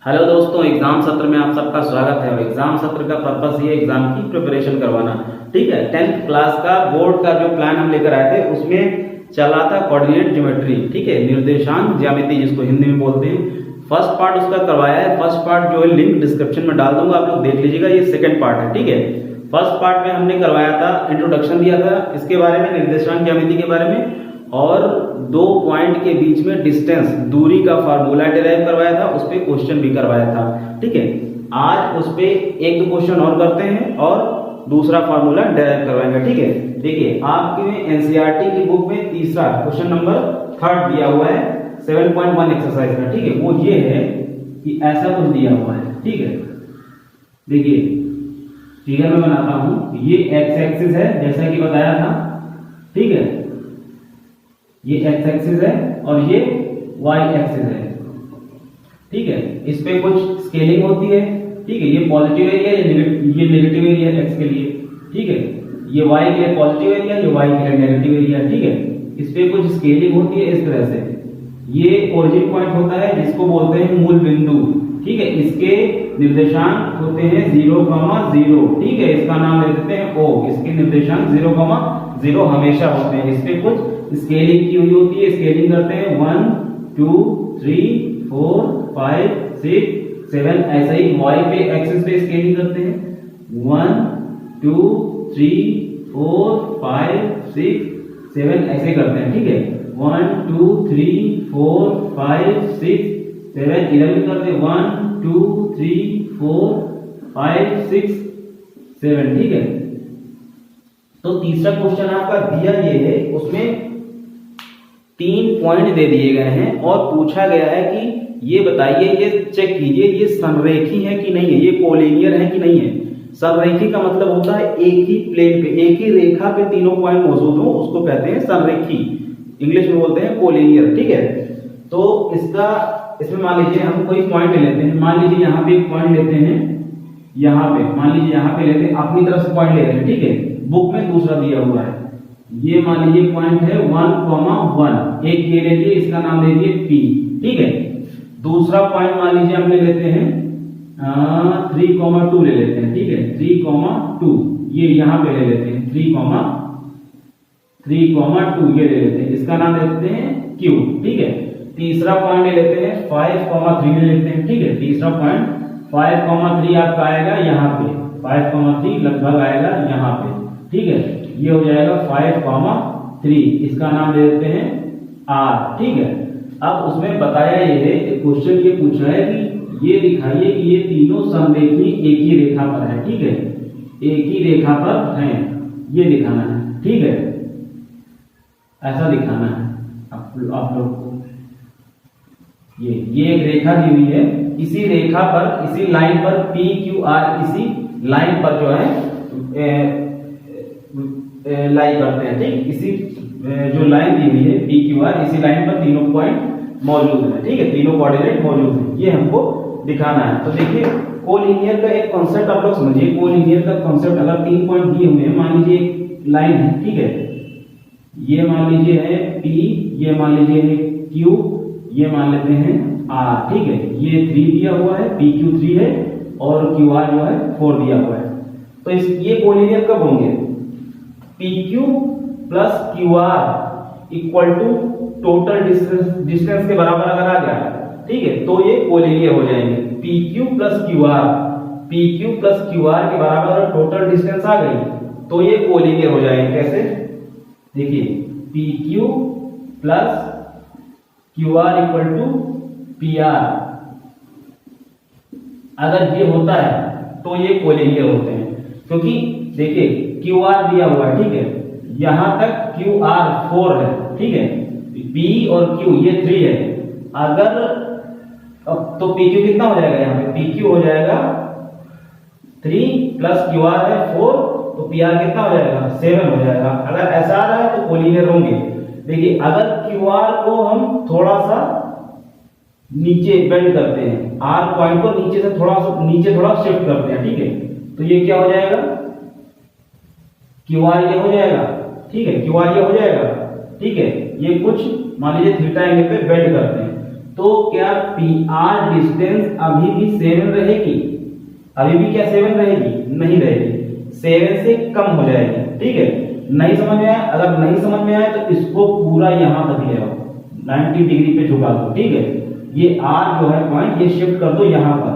Hello दोस्तों, exam सत्र में आप सबका स्वागत है। और एग्जाम सत्र का पर्पस ये एग्जाम की प्रिपरेशन करवाना, ठीक है। 10th क्लास का बोर्ड का जो प्लान हम लेकर आए थे उसमें चला था कोऑर्डिनेट ज्योमेट्री, ठीक है, निर्देशांक ज्यामिति जिसको हिंदी में बोलते हैं। फर्स्ट पार्ट उसका करवाया है। फर्स्ट पार्ट जो है लिंक डिस्क्रिप्शन में डाल दूंगा, आप लोग देख लीजिएगा। ये सेकंड पार्ट है, ठीक है। फर्स्ट पार्ट में हमने करवाया था, इंट्रोडक्शन दिया था इसके बारे में, निर्देशांक ज्यामिति के बारे में, और दो पॉइंट के बीच में डिस्टेंस, दूरी का फार्मूला डिराइव करवाया था, उस पर क्वेश्चन भी करवाया था, ठीक है। आज उस पे एक दो क्वेश्चन और करते हैं और दूसरा फार्मूला डिराइव करवाएंगे, ठीक है। देखिए आपके एनसीईआरटी की बुक में तीसरा क्वेश्चन नंबर 3 दिया हुआ है 7.1 एक्सरसाइज का, ठीक है। वो ये है कि ऐसा कुछ दिया हुआ है, ठीक है। देखिए फिगर में बनाता हूं, ये एक्स एक्सिस है जैसा कि बताया था, ठीक है। ये एक्स एक्सिस है और ये वाई एक्सिस है, ठीक है। इस पे कुछ स्केलिंग होती है, ठीक है। ये पॉजिटिव एरिया, ये नेगेटिव एरिया एक्स के लिए, ठीक है। ये वाई के लिए पॉजिटिव एरिया, ये वाई के लिए नेगेटिव एरिया, ठीक है। इस पे कुछ स्केलिंग होती है इस तरह से। ये ओरिजिन पॉइंट होता है जिसको बोलते हैं मूल बिंदु, ठीक है। इसके निर्देशांक होते हैं 0,0, ठीक है। इसका नाम ले देते हैं O। इसके निर्देशांक 0,0 हमेशा होते हैं। इस पे कुछ स्केलिंग की हुई होती है, स्केलिंग करते हैं 1 2 3 4 5 6 7। ऐसा ही वाई पे एक्सिस पे स्केलिंग करते हैं 1 2 3 4 5 6 7, ऐसे करते हैं, ठीक है। 1 2 3 4 5 6 7। इधर भी करते हैं 1 2 3 4 5 6 7, ठीक है। तो तीसरा क्वेश्चन आपका दिया ये है, उसमें 3 पॉइंट दे दिए गए हैं और पूछा गया है कि ये बताइए, ये चेक कीजिए, ये संरेखी है कि नहीं है, ये कोलिनियर है कि नहीं है। संरेखी का मतलब होता है एक ही प्लेन पे, एक ही रेखा पे तीनों पॉइंट मौजूद हो, उसको कहते हैं संरेखी। इंग्लिश में बोलते हैं कोलिनियर, ठीक है। तो इसमें मान लीजिए हम कोई पॉइंट ले लेते हैं। मान लीजिए यहाँ पे एक पॉइंट लेते हैं, यहाँ पे मान लीजिए यहाँ पे लेते हैं, अपनी तरफ से पॉइंट ले रहे हैं, ठीक है। बुक में दूसरा दिया हुआ है, ये मान लीजिए पॉइंट है 1,1। एक ये ले लीजिए, इसका नाम दे दिए P, ठीक है। दूसरा पॉइंट मान लीजिए हम ले लेते हैं 3,2 ले लेते हैं, ठीक है। 3,2 ये यहाँ पे ले लेते हैं, 3,2 ये ले लेते हैं, इसका नाम देते हैं Q, ठीक है। तीसरा पॉइंट ले लेते हैं 5,3 ले लेते हैं, ठीक है। तीसरा पॉइंट 5,3 आपका आएगा यहाँ पे, 5,3 लगभग आएगा यहाँ पे, ठीक है। ये हो जाएगा 5,3, इसका नाम दे देते हैं R, ठीक है। अब उसमें बताया ये है, क्वेश्चन ये पूछ रहा है कि ये दिखाइए कि ये तीनों संरेखी एक ही रेखा पर है, ठीक है। एक ही रेखा पर हैं, ये दिखाना है, ठीक है। ऐसा दिखाना है आप लोग को। ये एक रेखा दी हुई है, इसी रेखा पर, इसी लाइन पर PQR, इसी लाइन पर जो है लाई करते हैं, ठीक। इसी जो लाइन दी हुई है PQR, इसी लाइन पर तीनों पॉइंट मौजूद है, ठीक है। तीनों कोऑर्डिनेट मौजूद है, ये हमको दिखाना है। तो देखिए कोलिनियर का एक कॉन्सेप्ट आप लोग समझिए। कोलिनियर का कॉन्सेप्ट, अगर 3 पॉइंट दिए हुए हैं, मान लीजिए एक लाइन है, ठीक है। ये मान लीजिए है P, ये मान लीजिए है Q, ये मान लेते हैं R, ठीक है। ये 3 दिया हुआ है, PQ 3 है और QR जो है 4 दिया हुआ है। तो ये कोलिनियर कब होंगे? PQ plus QR equal to total distance के बराबर अगर आ गया, ठीक है, तो ये कोलिनियर हो जाएंगे। PQ प्लस QR के बराबर अगर टोटल डिस्टेंस आ गई तो ये कोलिनियर हो जाएंगे। कैसे? देखिए PQ plus QR equal to PR, अगर ये होता है तो ये कोलिनियर होते हैं। क्योंकि देखिए QR दिया हुआ है, ठीक है। यहां तक QR 4 है, ठीक है। P और Q ये 3 है। अगर तो PQ कितना हो जाएगा? यहाँ पे PQ हो जाएगा 3 प्लस QR है 4, तो PR कितना हो जाएगा? 7 हो जाएगा। अगर ऐसा आ रहा है तो कोलिनियर होंगे। देखिए अगर QR को हम थोड़ा सा नीचे बेंड करते हैं, R पॉइंट को नीचे से थोड़ा शिफ्ट करते हैं, ठीक है, तो ये क्या हो जाएगा? QR ये हो जाएगा, ठीक है। QR ये हो जाएगा, ठीक है। ये कुछ मान लीजिए थीटा एंगल पे बेंड करते हैं, तो क्या PR डिस्टेंस अभी भी 7 रहेगी? अभी भी क्या 7 रहेगी? नहीं रहेगी, 7 से कम हो जाएगी। ठीक है, नहीं समझ में आया? अगर नहीं समझ में आया तो इसको पूरा यहां तक ले आओ, 90 डिग्री पे झुका दो। ठीक है, ये R जो है पॉइंट, ये शिफ्ट कर दो यहां पर,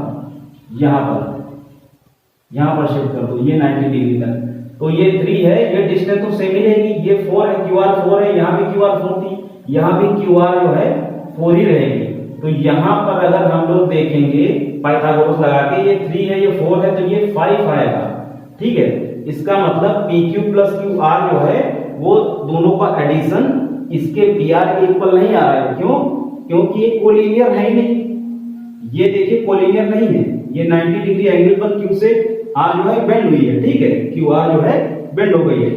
यहां पर शिफ्ट कर दो, ये 90 डिग्री तक। तो ये 3 है, ये डिस्टेंस तो सेम ही रहेगी। ये 4 है, QR 4 है, यहाँ भी QR 4 थी, यहाँ भी QR जो है 4 ही रहेगी। तो यहाँ पर अगर हम लोग देखेंगे पाइथागोरस लगा के, ये 3 है, ये 4 है, तो ये 5 आएगा। ठीक है, इसका मतलब PQ प्लस QR जो है वो दोनों का एडिशन इसके PR के इक्वल नहीं आ रहा है। क्यों? क्योंकि ये कोलिनियर है ही नहीं। ये देखिए कोलिनियर नहीं है, ये 90 डिग्री एंगल पर Q से R जो है बेंड हुई है। ठीक है, QR जो है बेंड हो गई है।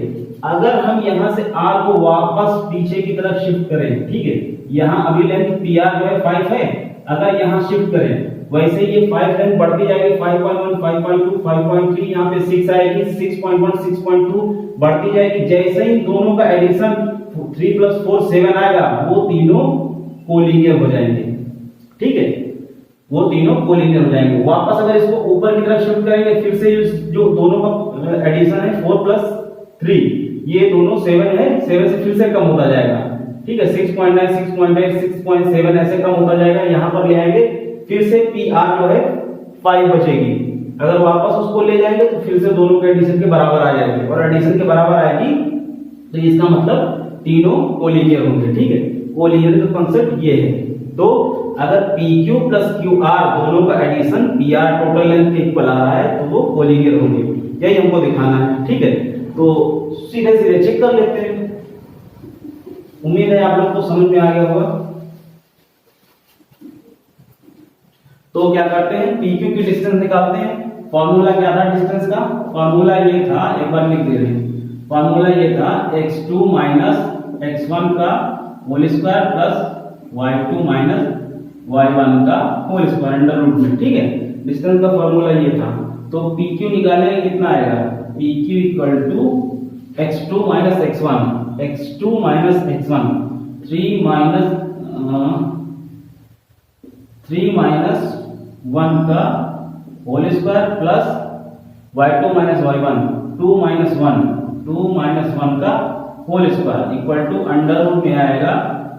अगर हम यहां से R को वापस पीछे की तरफ शिफ्ट करें, ठीक है, यहां अभी लेंथ PR जो है 5 है, अगर यहां शिफ्ट करें वैसे ये 5 लेंथ बढ़ती जाएगी, 5.1 5.2 5.3, यहां पे 6 आएगी, 6.1 6.2 बढ़ती जाएगी। जैसे ही दोनों का एडिशन 3 + 4 7 आएगा, वो तीनों कोलिनियर हो जाएंगे। ठीक है, वो तीनों कोलिनियर हो जाएंगे। वापस अगर इसको ऊपर की तरफ शिफ्ट करेंगे, फिर से जो दोनों का एडिशन है 4 + 3, ये दोनों 7 है, 7 से फिर से कम होता जाएगा। ठीक है, 6.9 6.8 6.7 ऐसे कम होता जाएगा। यहां पर ले आएंगे, फिर से PR जो है 5 बचेगी। अगर वापस उसको ले जाएंगे तो फिर से दोनों के एडिशन के बराबर आ जाएगी, और एडिशन के बराबर आएगी तो इसका मतलब तीनों कोलिनियर होंगे। ठीक है, कोलिनियर का कांसेप्ट ये है। तो अगर PQ प्लस QR दोनों का एडिशन PR टोटल लेंथ के इक्वल आ रहा है तो वो कोलिनियर होंगे, यही हमको दिखाना है। ठीक है, तो सीधे सीधे चेक कर लेते हैं। उम्मीद है आप लोग को समझ में आ गया होगा। तो क्या करते हैं, PQ की डिस्टेंस निकालते हैं। फॉर्मूला क्या था डिस्टेंस का? फॉर्मूला ये था, एक बार लिख दे रहे हैं। फॉर्मूला ये था x2 - x1 का whole square plus y2 - y1 का होल स्क्वायर अंडर रूट में। ठीक है, डिस्टेंस का फॉर्मूला ये था। तो PQ निकालेंगे, कितना आएगा? PQ = x2 - x1, x2 - x1 3 - 1 का whole square plus y2 - y1 2 - 1 का whole square equal to under root में आएगा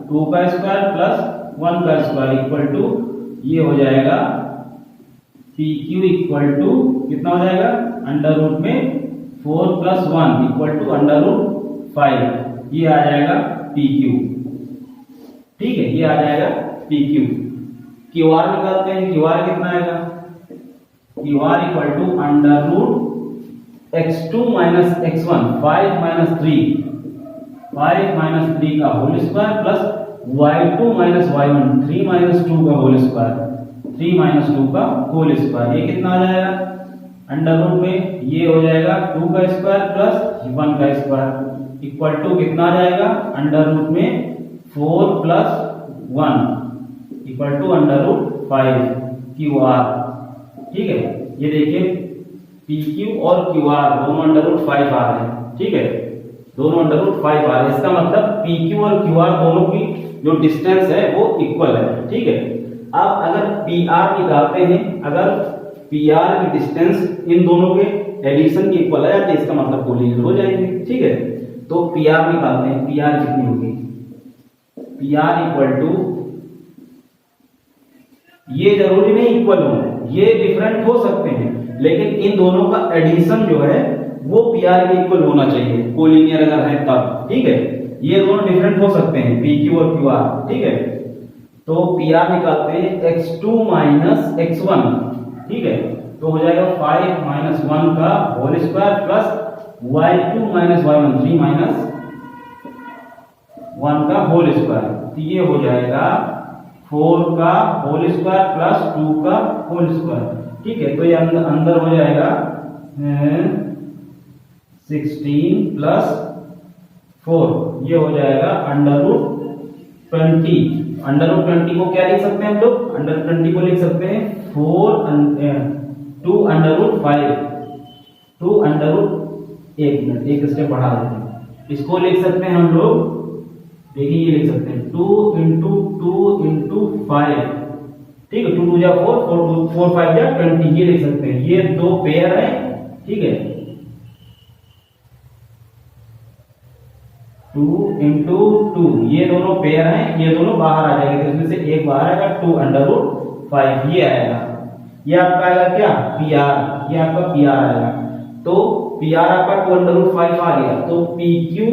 2 का स्क्वायर प्लस 1 का स्क्वायर इक्वल टू, ये हो जाएगा PQ इक्वल टू कितना हो जाएगा? अंडर रूट में 4 + 1 इक्वल टू अंडर रूट 5, ये आ जाएगा PQ। ठीक है, ये आ जाएगा PQ। QR निकालते हैं, QR कितना आएगा? QR equal to under root x2 - x1 5 - 3 का whole square plus y2 - y1 3 - 2 का होल स्क्वायर 3 - 2 का होल स्क्वायर, ये कितना आ जाएगा? अंडर रूट में ये हो जाएगा 2 का स्क्वायर प्लस 1 का स्क्वायर इक्वल टू कितना आ जाएगा? अंडर रूट में 4 + 1 equal to under root 5 QR। ठीक है, ये देखिए PQ और QR दोनों अंडर रूट 5 आ रहे हैं। ठीक है, दोनों अंडर रूट 5 आ रहे हैं। इसका मतलब PQ और QR दोनों की जो डिस्टेंस है वो इक्वल है। ठीक है, अब अगर PR निकालते हैं, अगर PR की डिस्टेंस इन दोनों के एडिशन की इक्वल है तो इसका मतलब कोलिनियर हो जाएंगे। ठीक है, तो PR निकालते हैं। PR कितनी होगी? PR इक्वल टू, ये जरूरी नहीं इक्वल हो, ये डिफरेंट हो सकते हैं, लेकिन इन दोनों का एडिशन जो है वो PR के इक्वल होना चाहिए, कोलिनियर अगर है तब। ठीक है, ये दोनों डिफरेंट हो सकते हैं PQ और QR। ठीक है, तो PR निकालते हैं x2 - x1। ठीक है, तो हो जाएगा 5 - 1 का whole square plus y2 - y1 3 - 1 का होल स्क्वायर, तो ये हो जाएगा 4 का होल स्क्वायर प्लस 2 का होल स्क्वायर। ठीक है, तो ये अंदर हो जाएगा 16 + 4, ये हो जाएगा अंडर रूट 20। अंडर रूट 20 को क्या लिख सकते हैं हम लोग? अंडर 20 को लिख सकते हैं 2 अंडर रूट 5 2 अंडर रूट, एक मिनट एक स्टेप बढ़ा देते हैं, इसको लिख सकते हैं हम लोग देखिए ये लिख सकते हैं 2 इंटू 5, ठीक है, 2 2 जा 4, 4 5 जा 20, ये लिख सकते हैं। ये दो पेयर है, ठीक है, 2 इंटू 2, ये दोनों पेयर हैं, ये दोनों बाहर आ जाएंगे, तो इसमें से एक बाहर आएगा 2 अंडर रूट 5, ये आएगा। ये आपका आएगा क्या, पी आर, ये आपका पी आर आएगा। तो पी आर आपका 2 अंडर रूट 5 आ गया, तो P Q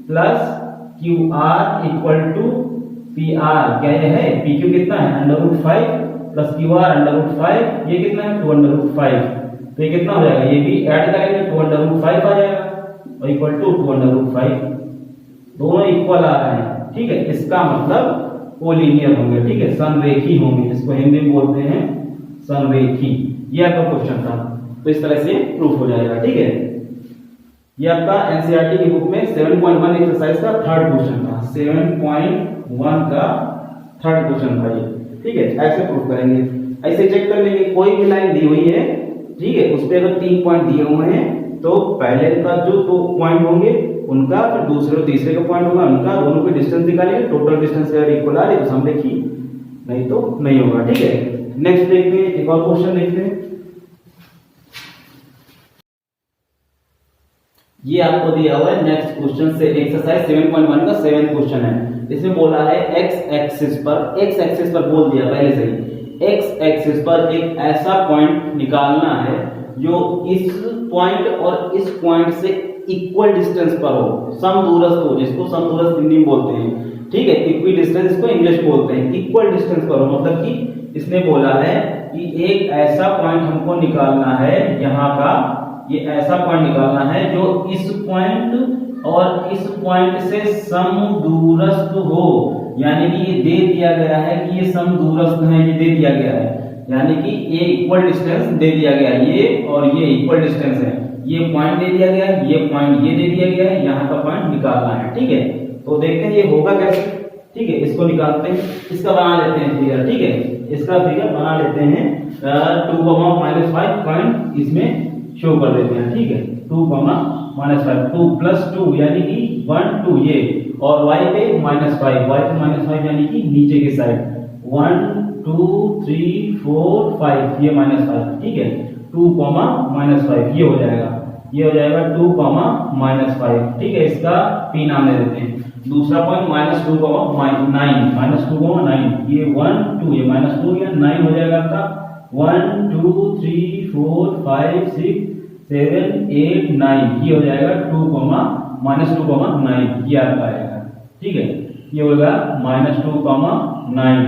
plus Q R equal to P R, क्या ये है, पी क्यू कितना है under root 5 plus Q R under root 5, ये कितना है 2 अंडर रूट 5, तो ये कितना हो जाएगा, ये भी ऐड करेंगे 2 अंडर रूट 5 आ जाएगा और इक्वल टू 2 अंडर रूट 5, दोनों इक्वल आ रहे हैं, ठीक है। इसका मतलब कोलिनियर होंगे, ठीक है, समरेखी होंगे, इसको हिंदी में बोलते हैं समरेखी। ये आपका क्वेश्चन था, तो इस तरह से प्रूफ हो जाएगा, ठीक है। ये आपका एनसीईआरटी की बुक में 7.1 एक्सरसाइज का थर्ड क्वेश्चन था, 7.1 का थर्ड क्वेश्चन था ये, ठीक है। ऐसे प्रूफ करेंगे, ऐसे चेक कर लेंगे, कोई भी लाइन दी हुई है, ठीक है, उस पे अगर 3 पॉइंट दिए हुए हैं तो पहले का जो 2 पॉइंट होंगे उनका, फिर दूसरे और तीसरे का पॉइंट होगा उनका, दोनों के डिस्टेंस निकालेंगे, टोटल डिस्टेंस अगर इक्वल आ रही तो समरेखी, नहीं तो नहीं होगा, ठीक है। नेक्स्ट देखते हैं, एक और क्वेश्चन देखते हैं। ये आपको दिया हुआ है नेक्स्ट क्वेश्चन से एक्सरसाइज 7.1 का 7th क्वेश्चन है। इसमें बोला है एक्स एक्सिस पर बोल दिया पहले से ही, एक्स एक्सिस पर एक ऐसा पॉइंट निकालना है जो इस पॉइंट और इस पॉइंट से इक्वल डिस्टेंस पर हो, समदूरस्थ हो, जिसको समदूरस्थ हिंदी में बोलते हैं, ठीक है, इक्वी डिस्टेंस इसको इंग्लिश बोलते हैं, इक्वल डिस्टेंस पर हो, मतलब कि इसने बोला है कि एक ऐसा पॉइंट हमको निकालना है, यहाँ का ये ऐसा पॉइंट निकालना है जो इस पॉइंट और इस पॉइंट से समदूरस्थ हो, यानी कि ये दे दिया गया है कि ये समदूरस्थ है, ये दे दिया गया है, यानी कि ये इक्वल डिस्टेंस दे दिया गया है, ये और ये इक्वल डिस्टेंस है, ये पॉइंट दे दिया गया है, ये पॉइंट ये दे दिया गया है, यहाँ का पॉइंट निकालना है, ठीक है। तो देखते हैं ये होगा कैसे, ठीक है, इसको निकालते हैं, इसका बना लेते हैं फिगर, ठीक है, इसका फिगर बना लेते हैं, 2, पॉइंट इसमें शो कर देते हैं, ठीक है, 2, -5, 2 + 2 यानी कि 1 2 ये, और y पे -5, y पे -5 यानी कि नीचे की साइड, 1 2 3 4 5, ये -5, ठीक है, 2, -5 ये हो जाएगा, ये हो जाएगा 2, -5, ठीक है। इसका p नाम दे देते हैं। दूसरा पॉइंट -2, -9, ये 1 2, ये -2 या 9 हो जाएगा आपका, 1 2 3 4 5 6 7 8 9, ये हो जाएगा 2, -2, 9, ये आपका आएगा, ठीक है, ये होगा -2, 9,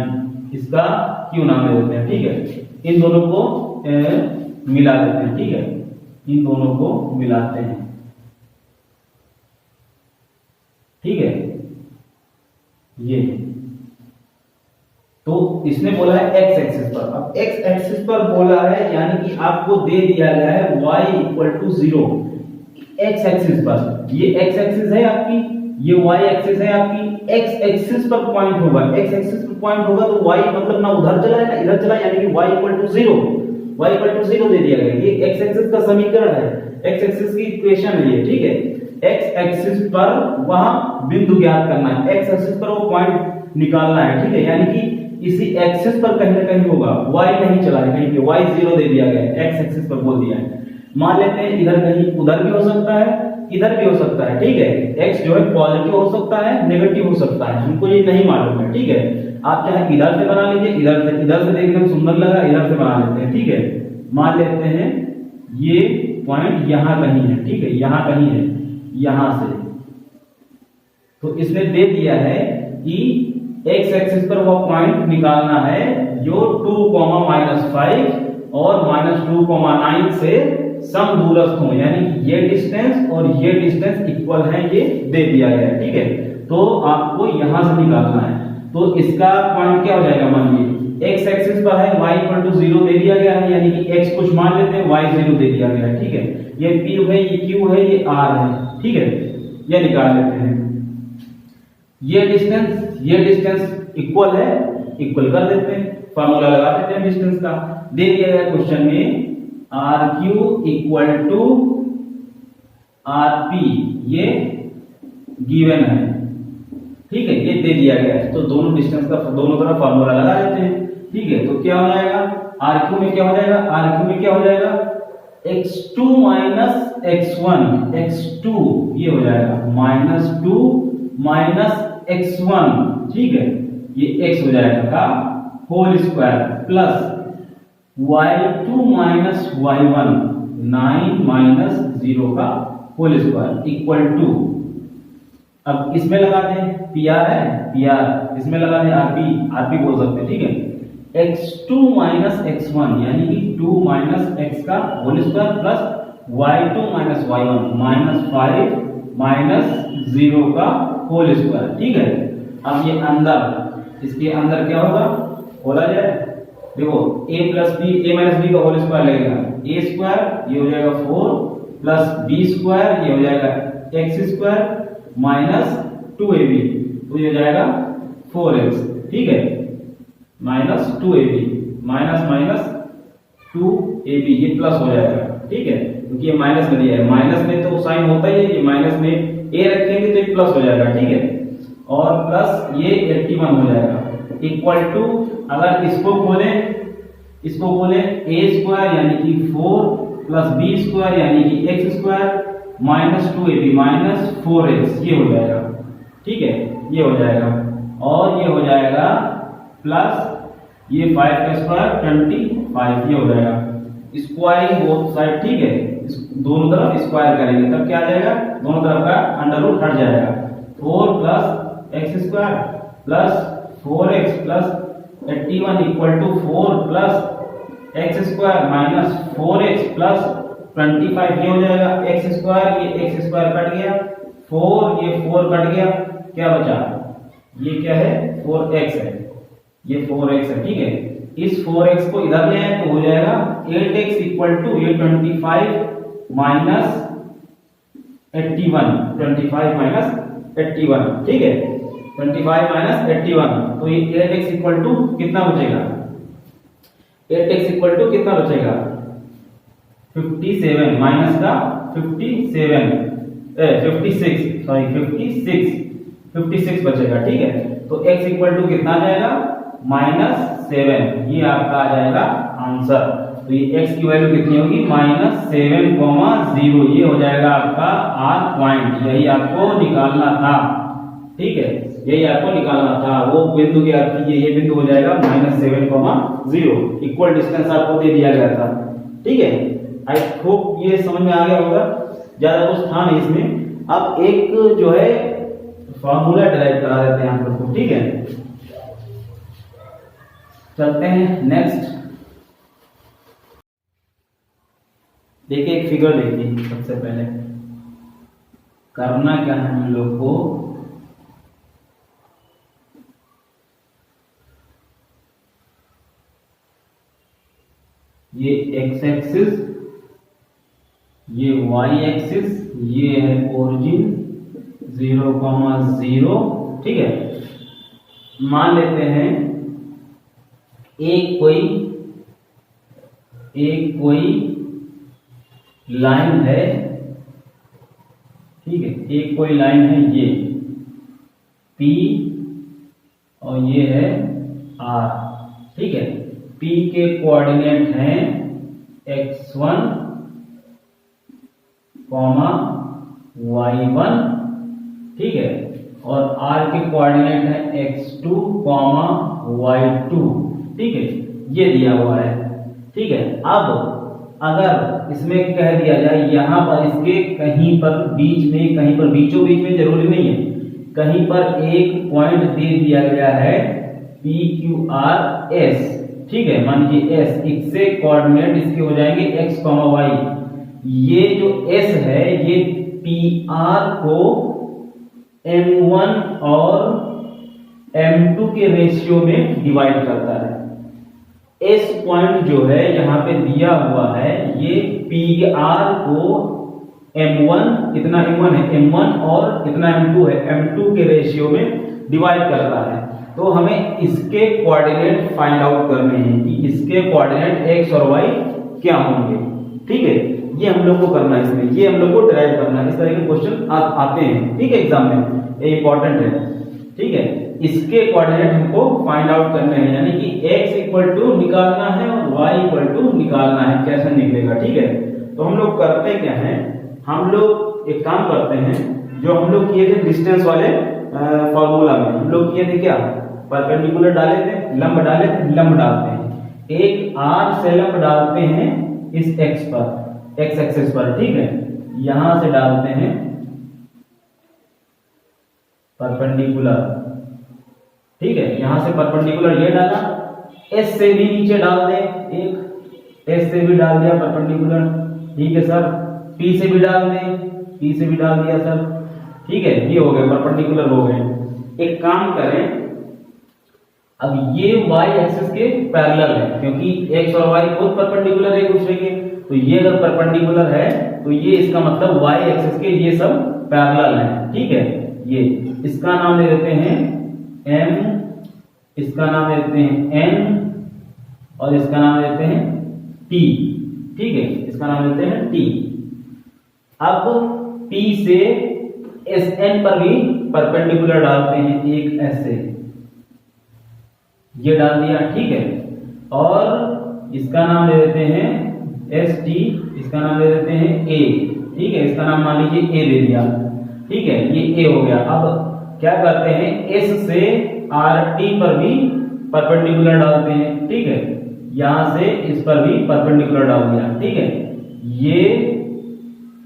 इसका क्यों नाम दे देते हैं, ठीक है। इन दोनों को मिला देते हैं, ठीक है, इन दोनों को मिलाते हैं, ठीक है, ये तो इसने बोला है एक्स एक्सिस पर, अब एक्स एक्सिस पर बोला है यानी कि आपको दे दिया गया है y = 0 एक्स एक्सिस पर, ये एक्स एक्सिस है आपकी, ये y एक्सिस है आपकी, एक्स एक्सिस पर पॉइंट होगा, एक्स एक्सिस पर पॉइंट होगा तो y मतलब ना उधर चला है ना इधर चला, यानी कि y = 0, y = 0 दे दिया गया, ये एक्स एक्सिस का समीकरण है, एक्स एक्सिस की इक्वेशन है ये, ठीक है। एक्स एक्सिस पर वहां बिंदु ज्ञात करना है, एक्स एक्सिस पर वो पॉइंट निकालना है, ठीक है, यानी कि इसी एक्सिस पर कहीं ना कहीं होगा, y नहीं चला है कहीं पे, y 0 दे दिया गया है, एक्स एक्सिस पर बोल दिया है। मान लेते हैं इधर कहीं, उधर भी हो सकता है, इधर भी हो सकता है, ठीक है, x जो है पॉजिटिव हो सकता है, नेगेटिव हो सकता है, हमको ये नहीं मालूम है, ठीक है। आप चाहे इधर से बना लीजिए, इधर से देखने में सुंदर लगा, इधर से बना लेते हैं, ठीक है। मान लेते हैं ये पॉइंट यहाँ कहीं है, ठीक है, यहाँ कहीं है, यहाँ से, तो इसने दे दिया है कि एक्स एक्सिस पर वो पॉइंट निकालना है जो 2, -5 और -2, 9 से समदूरस्थ हो, यानी कि ये डिस्टेंस और ये डिस्टेंस इक्वल है, ये दे दिया गया है, ठीक है। तो आपको यहां से निकालना है, तो इसका पॉइंट क्या हो जाएगा, मानिए एक्स एक्सिस पर है, y = 0 दे दिया गया है, यानी कि x कुछ मान लेते हैं, y 0 दे दिया गया है, ठीक है। ये p है, ये q है, ये r है, ठीक है, ये निकाल लेते हैं। ये डिस्टेंस इक्वल है, इक्वल कर देते हैं, फार्मूला लगा देते हैं डिस्टेंस का। दे दिया गया क्वेश्चन में RQ = RP, ये गिवन है, ठीक है, ये दे दिया गया है, तो दोनों डिस्टेंस का दोनों तरफ फार्मूला लगा लेते हैं। ठीक है, तो क्या हो जाएगा, आर क्यू में क्या हो जाएगा, आर क्यू में क्या हो जाएगा, x2 माइनस x1, x2 ये हो जाएगा -2 माइनस x1, ठीक है, ये x हो जाएगा का whole square plus y2 minus y1 9 minus 0 का होल स्क्वायर इक्वल टू, अब इसमें लगा दें PR है, PR इसमें लगा दें RP बोल सकते हैं। ठीक है, x2 माइनस x1 यानी कि 2 माइनस x का whole square plus y2 minus y1 -5 minus 0 का होल स्क्वायर। ठीक है, अब ये अंदर, इसके अंदर क्या होगा, बोला जाए, देखो a plus B, a minus B का होल स्क्वायर लगेगा, a स्क्वायर ये हो जाएगा 4 प्लस b स्क्वायर ये हो जाएगा x स्क्वायर माइनस 2ab, तो ये हो जाएगा 4x। ठीक है, minus 2ab, minus minus 2ab, ये प्लस हो जाएगा। ठीक है, क्योंकि ये माइनस में दिया है, माइनस में तो साइन होता ही है, ये माइनस में a रखेंगे तो ये प्लस हो जाएगा। ठीक है, और प्लस ये 81 हो जाएगा इक्वल टू, अगर इसको बोले a स्क्वायर यानी कि 4 प्लस b स्क्वायर यानी कि x square minus 2ab minus 4x, ये हो जाएगा। ठीक है, ये हो जाएगा, और ये हो जाएगा प्लस ये 5 का स्क्वायर 25, ये हो जाएगा स्क्वायरिंग बोथ साइड। ठीक है, दोनों तरफ स्क्वायर करेंगे तब क्या आ जाएगा, दोनों तरफ का अंडर रूट हट जाएगा, 4 plus x square plus 4x plus 81 equal to 4 plus x square minus 4x plus 25, ये हो जाएगा x स्क्वायर, ये x स्क्वायर कट गया, 4 ये 4 कट गया, क्या बचा, ये क्या है 4x है, ये 4x है। ठीक है, इस 4x को इधर ले आए तो हो जाएगा 8x इक्वल टू ये 25 माइनस 81, 25 माइनस 81। ठीक है, 25 माइनस 81, तो ये 8x इक्वल टू कितना बचेगा, 8x इक्वल टू कितना बचेगा 57 माइनस का 56 बचेगा। ठीक है, तो x इक्वल टू कितना आ जाएगा -7, ये आपका आ जाएगा आंसर। तो ये x की वैल्यू कितनी होगी -7,0, ये हो जाएगा आपका R पॉइंट, यही आपको निकालना था। ठीक है, यही आपको निकालना था, वो बिंदु के अर्थ ये बिंदु हो जाएगा -7,0, इक्वल डिस्टेंस आपको दे दिया गया था। ठीक है, आई होप ये समझ में आ गया होगा, ज्यादा कुछ था नहीं इसमें। अब एक जो है फॉर्मूला डिराइव करा देते हैं आप लोग को। ठीक है, चलते हैं नेक्स्ट। देखिए एक फिगर देखिए, सबसे पहले करना क्या है हम लोग को, ये x एक्सिस, ये y एक्सिस, ये है ओरिजिन 0,0। ठीक है, मान लेते हैं एक कोई लाइन है। ठीक है, एक कोई लाइन है ये P और ये है R। ठीक है, P के कोऑर्डिनेट हैं x1, y1। ठीक है, और R के कोऑर्डिनेट है x2, y2। ठीक है, ये दिया हुआ है। ठीक है, अब अगर इसमें कह दिया जाए यहां पर इसके कहीं पर बीच में, कहीं पर बीचों बीच में जरूरी नहीं है, कहीं पर एक पॉइंट दे दिया गया है PQRS। ठीक है, मान लीजिए S, इससे कोऑर्डिनेट इसके हो जाएंगे x, y। ये जो S है ये PR को M1 और M2 के रेशियो में डिवाइड करता है। S पॉइंट जो है यहाँ पे दिया हुआ है, ये PR को M1, इतना M1 है M1 और इतना M2 है M2 के रेशियो में डिवाइड करता है। तो हमें इसके कोऑर्डिनेट फाइंड आउट करने हैं कि इसके कोऑर्डिनेट x और y क्या होंगे। ठीक है, ये हम लोग को करना है, इसमें ये हम लोग को डिराइव करना है। इस तरह के क्वेश्चन आते हैं। ठीक है, एग्जाम में ये इंपॉर्टेंट है। ठीक है, इसके कोऑर्डिनेट हमको फाइंड आउट करने हैं, यानी कि x इक्वल टू निकालना है और y इक्वल टू निकालना है, कैसे निकलेगा। ठीक है, तो हम लोग करते क्या हैं, हम लोग एक काम करते हैं, जो हम लोग किए थे डिस्टेंस वाले फॉर्मूला में, हम लोग किए थे क्या, परपेंडिकुलर डाले थे, लंब डाले थे, लंब डालते हैं, एक r से लंब डालते हैं इस x पर, x एक्सिस पर। ठीक है, यहां से डालते हैं परपेंडिकुलर। ठीक है, यहां से परपेंडिकुलर ये डाला, s से भी नीचे डाल दें, एक s से भी डाल दिया परपेंडिकुलर। ठीक है सर, p से भी डाल दें, p से भी डाल दिया सर। ठीक है, ये हो गए परपेंडिकुलर हो गए। एक काम करें, अब ये y एक्सिस के पैरेलल है, क्योंकि x और y खुद परपेंडिकुलर है एक दूसरे के, तो ये अगर परपेंडिकुलर है तो ये इसका मतलब y एक्सिस के ये सब पैरेलल है। ठीक है, ये इसका नाम दे देते हैं m, इसका नाम दे देते हैं n, और इसका नाम देते हैं t। ठीक है, इसका नाम देते हैं t। अब p से sn पर भी परपेंडिकुलर डालते हैं, एक ऐसे ये डाल दिया। ठीक है, और इसका नाम दे देते हैं st, इसका नाम दे देते हैं a। ठीक है, इसका नाम मान लीजिए a दे दिया। ठीक है, ये a हो गया। अब क्या करते हैं, s से rt पर भी परपेंडिकुलर डालते हैं। ठीक है, यहां से इस पर भी परपेंडिकुलर डाल दिया। ठीक है, ये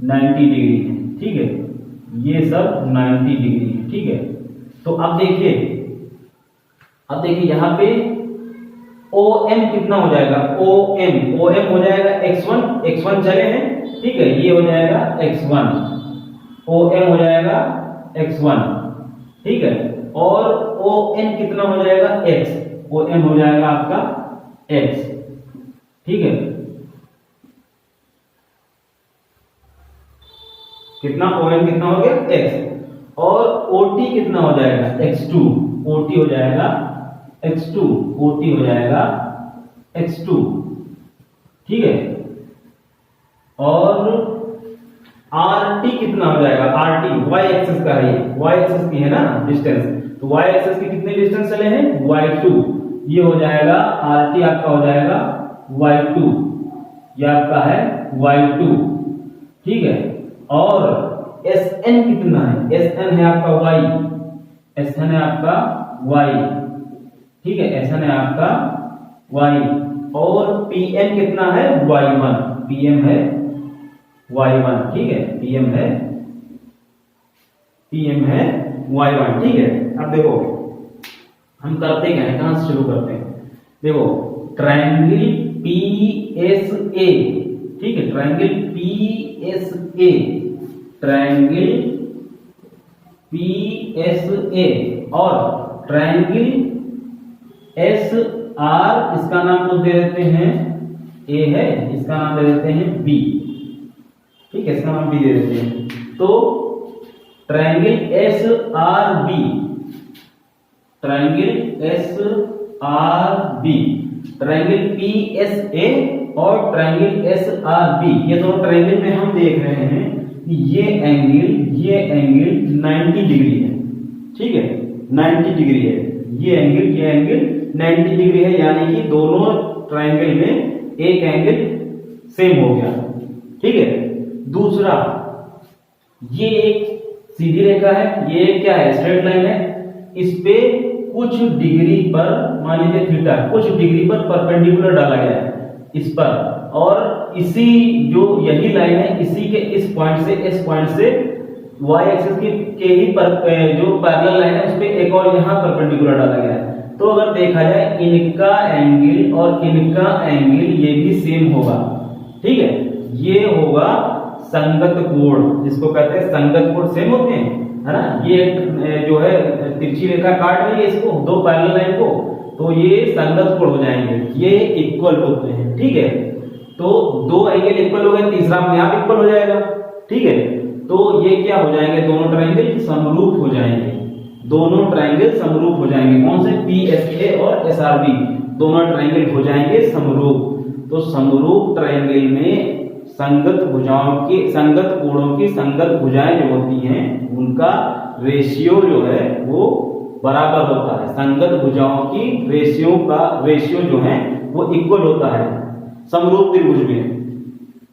90 डिग्री है। ठीक है, ये सब 90 डिग्री है। ठीक है, तो अब देखिए यहां पे OM कितना हो जाएगा, OM हो जाएगा x1 चले हैं। ठीक है, ये हो जाएगा x1, OM हो जाएगा x1। ठीक है, और ON कितना हो जाएगा, x, OM हो जाएगा आपका x। ठीक है, कितना OM कितना हो गया, x, और OT कितना हो जाएगा, x2, OT हो जाएगा x2, OT हो जाएगा x2। ठीक है, और RT कितना हो जाएगा, RT y एक्सिस का है, y एक्सिस की है ना डिस्टेंस, तो y एक्सिस की कितने डिस्टेंस चले हैं, y2, ये हो जाएगा RT आपका हो जाएगा y2, ये आपका है y2। ठीक है, और SN कितना है, SN है आपका y, SN है आपका y। ठीक है, SN है आपका y, और PM कितना है, y1, PM है y1। ठीक है, PM है y1। ठीक है, अब देखो हम करते क्या है, कहां से शुरू करते हैं, देखो ट्रायंगल PSA। ठीक है, ट्रायंगल PSA, ट्रायंगल PSA और ट्रायंगल SR, इसका नाम कुछ दे देते हैं A है, इसका नाम दे देते हैं B। ठीक है, इसका नाम B दे देते हैं। तो triangle SRB, triangle SRB, triangle PSA और ट्रायंगल SRB, ये दोनों ट्रायंगल में हम देख रहे हैं कि ये एंगल 90 डिग्री है। ठीक है, 90 डिग्री है, ये एंगल 90 डिग्री है, यानी कि दोनों ट्रायंगल में एक एंगल सेम हो गया। ठीक है, दूसरा ये एक सीधी रेखा है, ये क्या है, स्ट्रेट लाइन है, इस पे कुछ डिग्री पर, मान लीजिए थीटा, कुछ डिग्री पर परपेंडिकुलर डाला गया है इस पर, और इसी जो यही लाइन है, इसी के इस पॉइंट से, इस पॉइंट से y एक्सिस के ही पर जो पैरेलल लाइन है उस पे एक और यहाँ परपेंडिकुलर डाला गया है। तो अगर देखा जाए इनका एंगल और इनका एंगल ये भी सेम होगा। ठीक है, ये होगा संगत कोण, जिसको कहते हैं संगत कोण, सेम होते हैं, है ना। ये जो है तिरछी रेखा काट रही है इसको, दो पैरेलल लाइन को, तो ये संगत कोण हो जाएंगे, ये इक्वल होते हैं। ठीक है, तो दो एंगल इक्वल हो गए, तीसरा अपने आप इक्वल हो जाएगा। ठीक है, तो ये क्या हो जाएंगे, दोनों ट्रायंगल समरूप हो जाएंगे, दोनों ट्रायंगल समरूप हो जाएंगे। कौन से, PSA और SRB, दोनों ट्रायंगल हो जाएंगे समरूप। तो समरूप ट्रायंगल में संगत भुजाओं की, संगत कोणों की संगत भुजाएं जो होती हैं, उनका रेशियो जो है वो बराबर होता है, संगत भुजाओं की रेशियो जो है वो इक्वल होता है समरूप त्रिभुज में,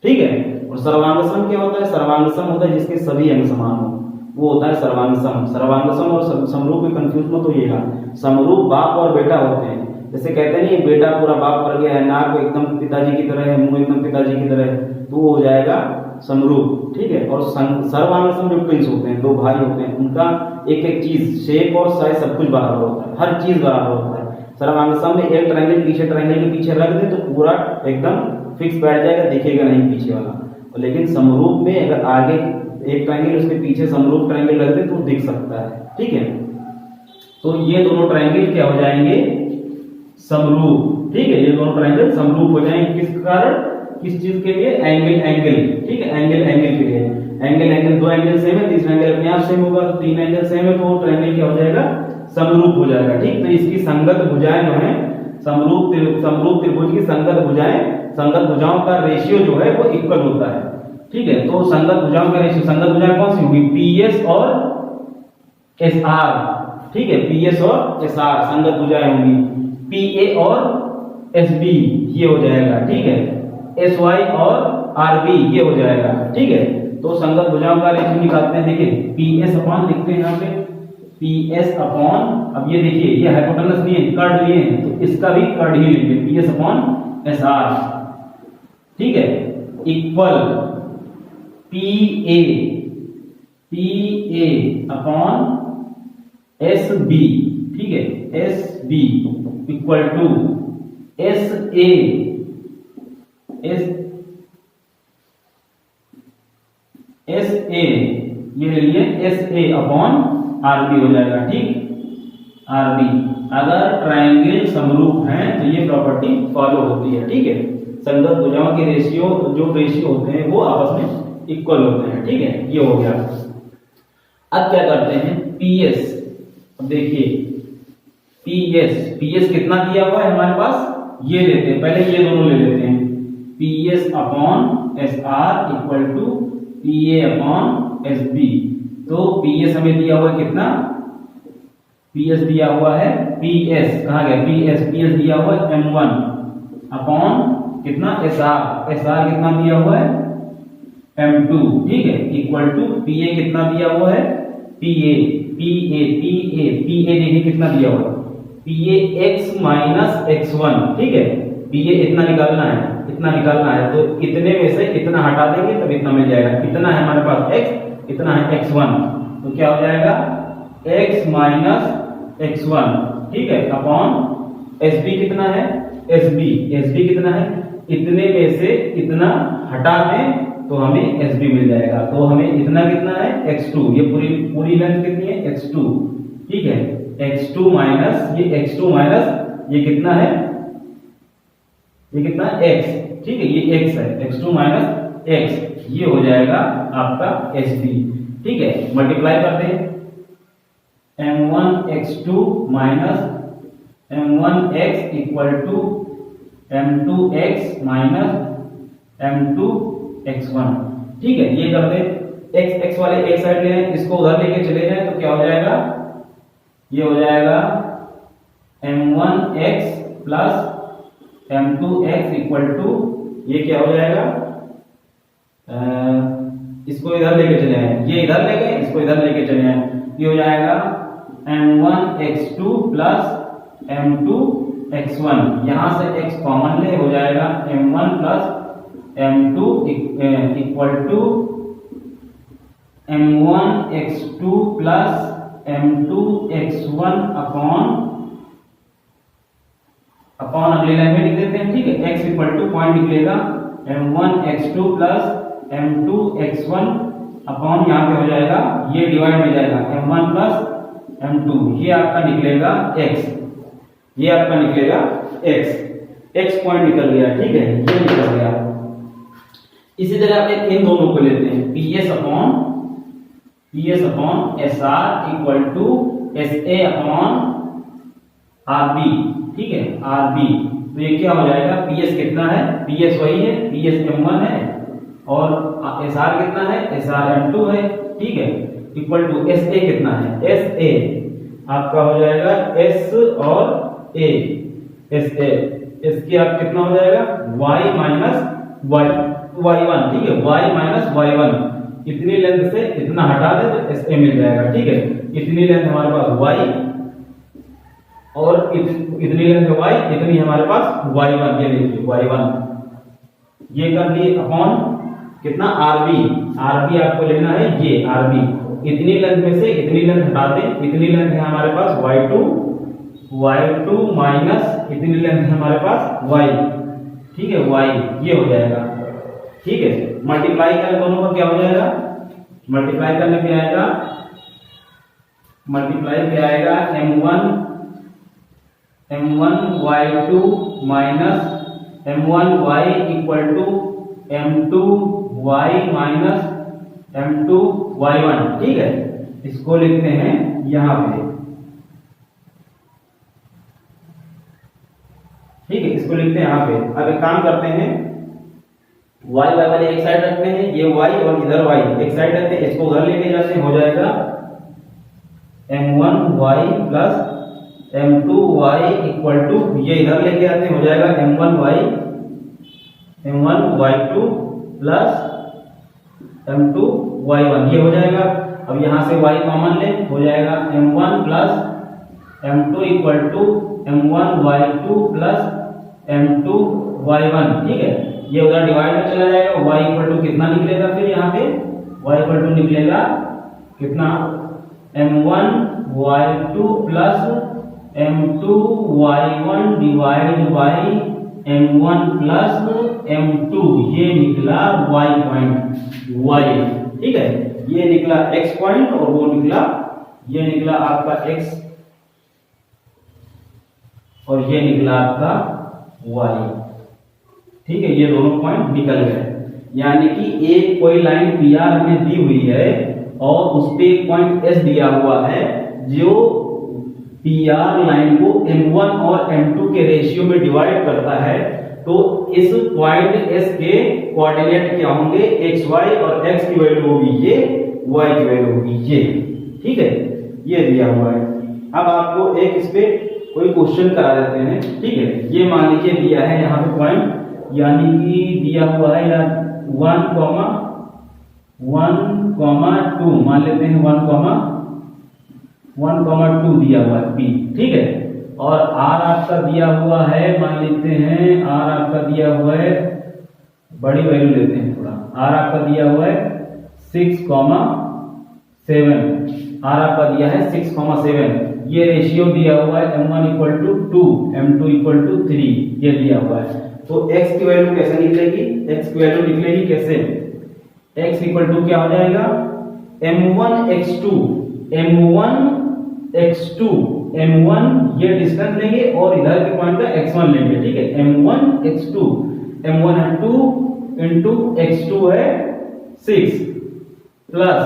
ठीक है। और सर्वांग सम क्या होता है? सर्वांग सम होता है जिसके सभी अंग समान हो, वो होता है सर्वांग सम। सर्वांग सम और समरूप में कंफ्यूज मत होइएगा। समरूप बाप और बेटा होते हैं, जैसे कहते नहीं बेटा पूरा बाप पर गया है, नाक एकदम पिताजी की तरह है, मुंह एकदम पिताजी की तरह है, तो वो हो जाएगा समरूप, ठीक है। और सर्वांग सम जो ट्विंस होते हैं, दो भाई होते हैं, उनका एक एक चीज शेप और साइज सब कुछ बराबर होता है, हर चीज बराबर होता है। सर्वांग सम में एक ट्रायंगल पीछे ट्रायंगल के पीछे रख दे तो पूरा एकदम फिक्स बैठ जाएगा, दिखेगा नहीं पीछे वाला। लेकिन समरूप में अगर आगे एक ट्रायंगल उसके पीछे समरूप ट्रायंगल रख दे तो दिख सकता है, ठीक है। तो ये दोनों ट्रायंगल क्या हो जाएंगे? समरूप, ठीक है। ये दोनों ट्रायंगल समरूप हो जाएंगे, किस कारण? किस चीज के लिए? एंगल, ठीक है, एंगल के लिए। एंगल दो एंगल सेम है, तीसरा एंगल अपने आप सेम होगा, तो तीन एंगल सेम है, तो वो ट्रायंगल क्या हो जाएगा? समरूप हो जाएगा, ठीक। तो इसकी संगत भुजाएं जो है समरूप त्रिभुज की संगत भुजाओं का रेशियो जो है वो इक्वल होता है, ठीक है। तो संगत भुजाओं का रेशियो, संगत भुजाएं कौन सी होगी? पीएस और एसआर, ठीक है, पीएस और एसआर संगत भुजाएं होंगी। पीए और एसबी ये हो जाएगा, ठीक है। एसवाई और आरबी ये हो जाएगा, ठीक है। तो संगत भुजाओं का रेशियो निकालते हैं, देखिए पीएस अपॉन लिखते हैं यहाँ पे, पीएस अपॉन, अब ये देखिए ये हाइपोटेनस लिए कर्ड लिए हैं, तो इसका भी कर्ड ही लेंगे, पीएस अपॉन एसआर, ठीक है, इक्वल पीए अपॉन एसबी, ठीक है, एसबी इक्वल टू एसए ये ले लिए एसए अपॉन आरबी हो जाएगा, ठीक। आरबी अगर ट्रायंगल समरूप हैं तो ये प्रॉपर्टी फॉलो होती है, ठीक है। संगत भुजाओं के रेशियो होते हैं वो आपस में इक्वल होते हैं, ठीक है। ये हो गया। अब क्या करते हैं? पीएस, अब देखिए पीएस कितना दिया हुआ है हमारे पास, ये लेते हैं, पहले ये दोनों ले लेते हैं, PS upon SR equal to PA upon SB. तो पीएस हमें दिया हुआ है कितना? पीएस दिया हुआ है, पीएस कहाँ गया? पीएस दिया हुआ है m1 अपॉन कितना? एसआर कितना दिया हुआ है? m2, ठीक है, इक्वल टू पीए कितना दिया हुआ है? पीए देखिए कितना दिया हुआ है? पीए x माइनस x1, ठीक है। पीए इतना निकालना है, तो इतने में से इतना हटा देंगे तब इतना मिल जाएगा। कितना है हमारे पास? x, इतना है x1, तो क्या हो जाएगा? x माइनस x1, ठीक है, अपॉन एसबी कितना है? एसबी कितना है? इतने में से इतना हटा दें तो हमें एसबी मिल जाएगा। तो हमें इतना कितना है? x2, ये पूरी लेंथ कितनी है? x2, ठीक है, x2 माइनस ये कितना है? ये कितना है? x, ठीक है, ये x है, x2 माइनस x, ये हो जाएगा आपका sb, ठीक है। मल्टीप्लाई करते हैं, m1x2 minus m1x equal to m2x minus m2x1, ठीक है। ये करते हैं, x वाले एक साइड ले रहे हैं, इसको उधर लेके चले जाए तो क्या हो जाएगा? ये हो जाएगा m1x plus m2x equal to, ये क्या हो जाएगा? इसको इधर लेके चले आए, ये इधर ले गए, इसको इधर लेके चले आए, ये हो जाएगा m1x2 प्लस m2x1, यहां से x कॉमन ले, हो जाएगा m1 plus m2 equal to m1x2 plus m2x1 upon अगली लाइन में लिख देते हैं, ठीक है। x इक्वल टू पॉइंट निकलेगा m1x2 प्लस m2x1 अपॉन यहाँ पे हो जाएगा, ये डिवाइड में जाएगा m1 प्लस m2, ये आपका निकलेगा x, ये आपका निकलेगा x पॉइंट निकल गया, ठीक है, ये निकल गया। इसी तरह आप इन दोनों को लेते हैं, PS upon SR equal to SA upon RB, ठीक है, आरबी। तो ये क्या हो जाएगा? पीएस कितना है? पीएस वही है, पीएस m1 है, और एसआर कितना है? एसआर m2 है, ठीक है, इक्वल टू एसए कितना है? एसए आपका हो जाएगा एस और ए, एस ए, इसके आप कितना हो जाएगा y माइनस y1, ठीक है, y माइनस y1, इतनी लेंथ से इतना हटा दे तो एस ए मिल जाएगा, ठीक है। इतनी लेंथ हमारे पास y और इतनी लेंथ y, इतनी हमारे पास y1, ये लीजिए y1, ये कर लिए अपॉन कितना आरबी आपको लेना है, ये आरबी, इतनी लेंथ में से इतनी लेंथ हटा दें, इतनी लेंथ है हमारे पास y2 माइनस इतनी लेंथ है हमारे पास y, ठीक है, y, ये हो जाएगा, ठीक है। मल्टीप्लाई करें दोनों का क्या हो जाएगा, मल्टीप्लाई करने पे आएगा, मल्टीप्लाई पे आएगा m1 y2 minus m1 y equal to m2 y minus m2 y1, ठीक है। इसको लिखते हैं यहां पे, ठीक है, इसको लिखते हैं यहां पे। अब एक काम करते हैं, y वाले एक साइड रखते हैं, ये y और इधर y एक साइड रखते हैं, इसको उधर लेके जाते हैं, हो जाएगा m1 y plus m2 y equal to, ये इधर लेके आते हैं, हो जाएगा m1 y2 plus m2 y1, ये हो जाएगा। अब यहां से y कॉमन ले, हो जाएगा m1 plus m2 equal to m1 y2 plus m2 y1, ठीक है। ये उधर डिवाइड में चला जाएगा, y इक्वल टू कितना निकलेगा, फिर यहाँ पे y इक्वल टू निकलेगा कितना, m1 y2 plus m2 y1 divide by m1 plus m2, ये निकला y पॉइंट, y, ठीक है, ये निकला x पॉइंट और वो निकला, ये निकला आपका x और ये निकला आपका y, ठीक है, ये दोनों पॉइंट निकल गए। यानी कि एक कोई लाइन PR हमें दी हुई है और उस पे एक पॉइंट S दिया हुआ है, जो PR लाइन को M1 और M2 के रेशियो में डिवाइड करता है, तो इस पॉइंट S के कोऑर्डिनेट क्या होंगे, XY, और X की वैल्यू होगी ये, Y की वैल्यू होगी ये, ठीक है, ये दिया हुआ है। अब आपको एक इस पे कोई क्वेश्चन करा देते हैं, ठीक है। ये मान लीजिए दिया है यहाँ पे पॉइंट, यानी कि दिया हुआ है या 1,2 मान लेते हैं, 1,2 दिया हुआ है P, ठीक है। और R आपका दिया हुआ है, मान लेते हैं R आपका दिया हुआ है, बड़ी वैल्यू लेते हैं थोड़ा, R आपका दिया हुआ है 6,7, R आपका दिया है 6,7, ये रेशियो दिया हुआ है m1 equal to 2, m2 equal to 3, ये दिया हुआ है। तो x की वैल्यू कैसे निकलेगी, x की वैल्यू निकलेगी कैसे, x इक्वल टू क्या हो जाएगा, m1 ये डिस्टेंस लेंगे और इधर के पॉइंट का x1 लेंगे, ठीक है, m1 है 2 इंटू x2 है 6 प्लस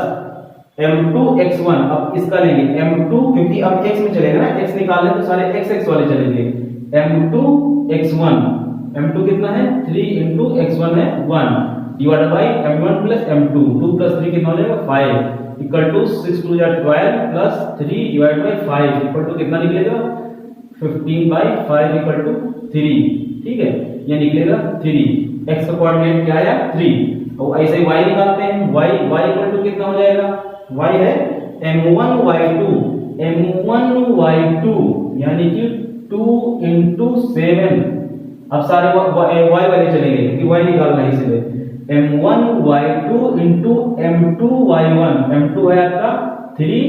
m2 x1, अब इसका लेंगे m2, क्योंकि अब x में चलेगा ना, x निकालने तो सारे x वाले चलेंगे, m2 x1, m2 कितना है 3 इंटू x1 है 1 divide by m1 plus m2, 2 plus 3 कितना हो जाएगा 5 इक्वल टू 6 2 जा 12 plus 3 divide by 5 equal to कितना निकलेगा 15 बाई 5 इक्वल टू 3, ठीक है, ये निकलेगा 3, x का कोऑर्डिनेट क्या आया 3, और ऐसे ही y निकालते हैं, y इक्वल टू कितना हो जाएगा, y है m1 y2 यानी कि 2 इंटू 7, अब सारे y वाले चलेंगे क्योंकि y निकालना है, इसलिए m1 y2 into m2 y1, m2 है आपका 3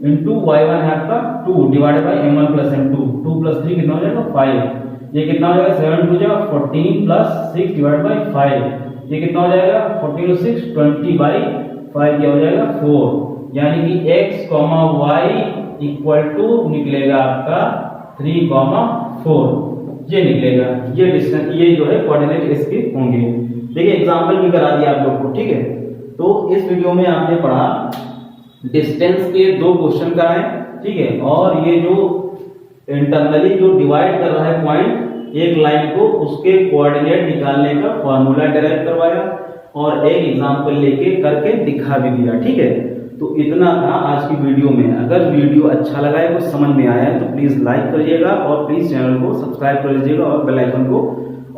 इंटू y1 है आपका 2 divide by m1 plus m2, 2 plus 3 कितना हो जाएगा 5, ये कितना हो जाएगा 7 2 जाएगा 14 प्लस 6 डिवाइड बाई 5, ये कितना हो जाएगा 14 और 6 20 बाई 5, क्या हो जाएगा 4, यानी कि x, y इक्वल टू निकलेगा आपका 3,4, ये निकलेगा, ये डिस्टेंस, ये जो है कोऑर्डिनेट इसके होंगे। देखिए एग्जांपल भी करा दिया आप लोग को, ठीक है। तो इस वीडियो में आपने पढ़ा डिस्टेंस के 2 क्वेश्चन कराए, ठीक है, और ये जो इंटरनली जो डिवाइड कर रहा है पॉइंट एक लाइन को, उसके कोऑर्डिनेट निकालने का फॉर्मूला डेराइव करवाया और एक एग्जांपल लेके करके दिखा भी दिया, ठीक है। तो इतना था आज की वीडियो में। अगर वीडियो अच्छा लगा है, कुछ समझ में आया है तो प्लीज़ लाइक करिएगा और प्लीज़ चैनल को सब्सक्राइब कर लीजिएगा और बेल आइकन को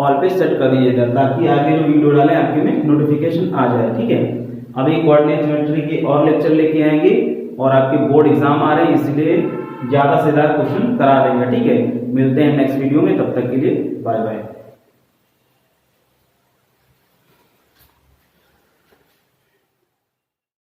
ऑल पे सेट कर दीजिएगा ताकि आगे जो वीडियो डालें आपके में नोटिफिकेशन आ जाए। ठीक है, अभी कोऑर्डिनेट ज्योमेट्री के और लेक्चर लेके आएंगे और आपके बोर्ड एग्जाम आ रहे हैं, इसलिए ज़्यादा से ज़्यादा क्वेश्चन करा देंगे। ठीक है, मिलते हैं नेक्स्ट वीडियो में, तब तक के लिए बाय बाय।